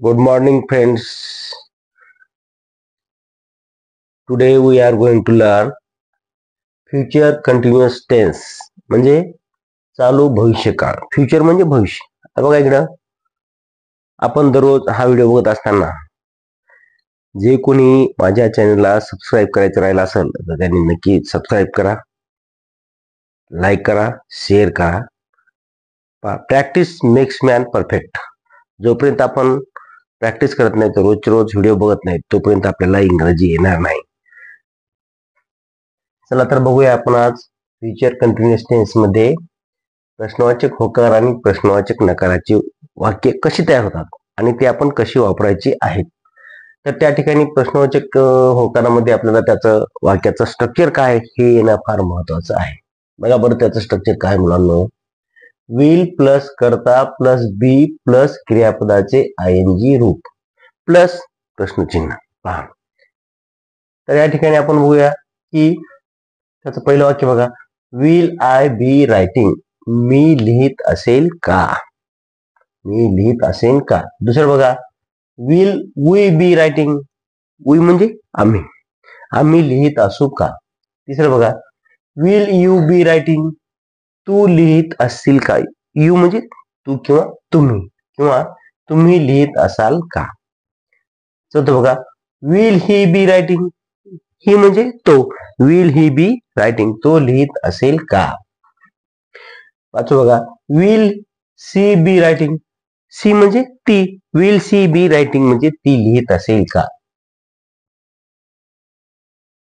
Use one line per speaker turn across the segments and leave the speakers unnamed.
Good morning, friends. Today we are going to learn future continuous tense म्हणजे चालू भविष्यकाळ. Future म्हणजे भविष्य. आता बघा इकडं आपण दररोज हा व्हिडिओ बघत असताना जे कोणी माझ्या चॅनलला सबस्क्राईब करायचं राहिलं असेल तर त्यांनी नक्की सबस्क्राईब करा, लाईक करा, शेअर करा. Practice makes man perfect. जोपर्यंत आपण प्रॅक्टिस करत नाही तर रोज व्हिडिओ बघत नाही तोपर्यंत आपल्याला इंग्रजी येणार नाही. चला तर बघूया आपण आज फ्युचर कंटिन्युअस टेन्स मध्ये प्रश्नवाचक होकार आणि प्रश्नवाचक नकाराची वाक्य कशी तयार होतात आणि ते आपण कशी वापरायची आहेत. तर त्या ठिकाणी प्रश्नवाचक होकारामध्ये आपल्याला त्याचं वाक्याचं स्ट्रक्चर काय हे येणं फार महत्वाचं आहे. बघा बरं त्याचं स्ट्रक्चर काय मुलांनो. विल प्लस कर्ता प्लस बी प्लस क्रियापदाचे आयएनजी रूप प्लस प्रश्नचिन्ह. पहा तर या ठिकाणी आपण बघूया की त्याचं पहिलं वाक्य बघा. Will I be writing. मी लिहित असेल का. मी लिहित असेल का. दुसरं बघा. Will we be writing. We म्हणजे आम्ही. आम्ही लिहित असू का. तिसरं बघा. Will you be writing. तू लिहित असशील का. यू म्हणजे तू किंवा तुम्ही किंवा तुम्ही लिहित असाल का. चौथं बघा. Will he be writing. ही म्हणजे तो. Will he be writing. तो लिहित असेल का. पाचवं बघा. Will she be writing. She म्हणजे ती. विल सी बी रायटिंग म्हणजे ती लिहित असेल का.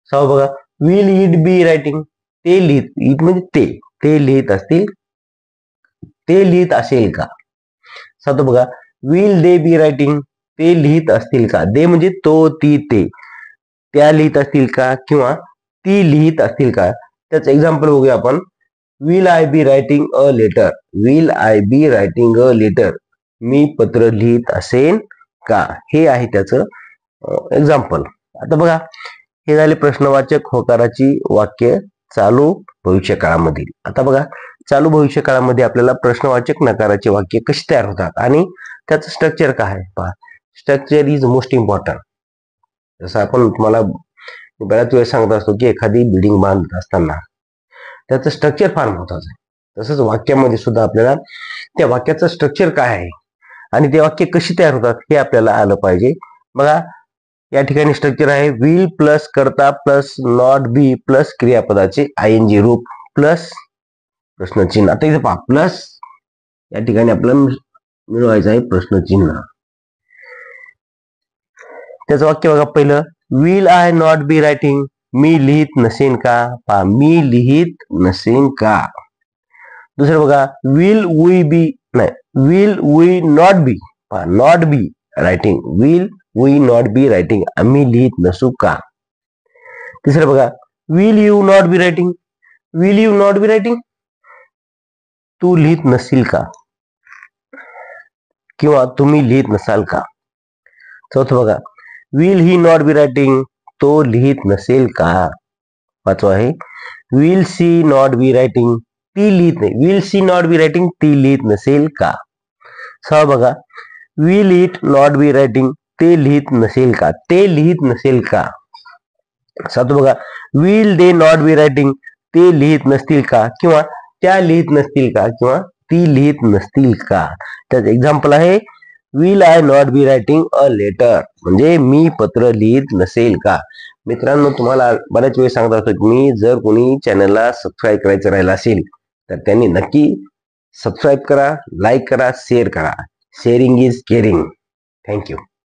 सहावं बघा. Will it be writing. ते लिहित. इट म्हणजे ते. ते लिहित असतील. ते लिहित असेल का. सातवं बघा. Will they B writing. ते लिहित असतील का. दे म्हणजे तो ती ते. त्या लिहित असतील का किंवा ती लिहित असतील का. त्याचं एक्झाम्पल बघूया आपण. Will I be writing a letter. Will I be writing a letter. मी पत्र लिहित असेन का. हे आहे त्याचं एक्झाम्पल. आता बघा हे झाले प्रश्नवाचक होकाराची वाक्य चालू भविष्य काळामधील. आता बघा चालू भविष्य काळामध्ये आपल्याला प्रश्नवाचक नकाराचे वाक्य कशी तयार होतात आणि त्याचं स्ट्रक्चर काय आहे. पहा स्ट्रक्चर इज मोस्ट इम्पॉर्टंट. जसं आपण तुम्हाला बऱ्याच वेळेस सांगत असतो की एखादी बिल्डिंग बांधत असताना त्याचं स्ट्रक्चर फार महत्वाचं आहे. तसंच वाक्यामध्ये सुद्धा आपल्याला त्या वाक्याचं स्ट्रक्चर काय आहे आणि ते वाक्य कशी तयार होतात हे आपल्याला आलं पाहिजे. बघा या ठिकाणी स्ट्रक्चर आहे. विल प्लस कर्ता प्लस नॉट बी प्लस क्रियापदाचे आयएनजी रूप प्लस प्रश्नचिन्ह. आता इथे पहा प्लस या ठिकाणी आपल्याला मिळवायचं आहे प्रश्नचिन्ह. त्याचं वाक्य बघा पहिलं. Will I not be writing. मी लिहित नसेन का. पहा मी लिहित नसेन का. दुसरं बघा. विल वी बी नाही विल वी नॉट बी. पहा not be writing. Will we not be writing. आम्ही लिहित नसू का. तिसरं बघा. Will you not be writing. Will you not be writing. तू लिहित नसशील का किंवा तुम्ही लिहित नसाल का. चौथं बघा. Will he not be writing. तो लिहित नसेल का. पाचवं आहे. Will see not be writing. ती लिहित नाही. Will see not be writing. ती लिहित नसेल का. सहा बघा. Will it not be writing. ते लिहित नसेल का. ते लिहित नसेल का. सात बघा. Will they not be writing. ते लिहित नसतील का किंवा त्या लिहित नसतील का किंवा ती लिहित नसतील का. त्याचं एक्झाम्पल आहे. Will I not be writing a letter. म्हणजे मी पत्र लिहित नसेल का. मित्रांनो तुम्हाला बऱ्याच वेळेस सांगत असतो की मी जर कोणी चॅनलला सबस्क्राईब करायचं राहिलं असेल तर त्यांनी नक्की सबस्क्राईब करा, लाईक करा, शेअर करा. Sharing is caring. थँक्यू.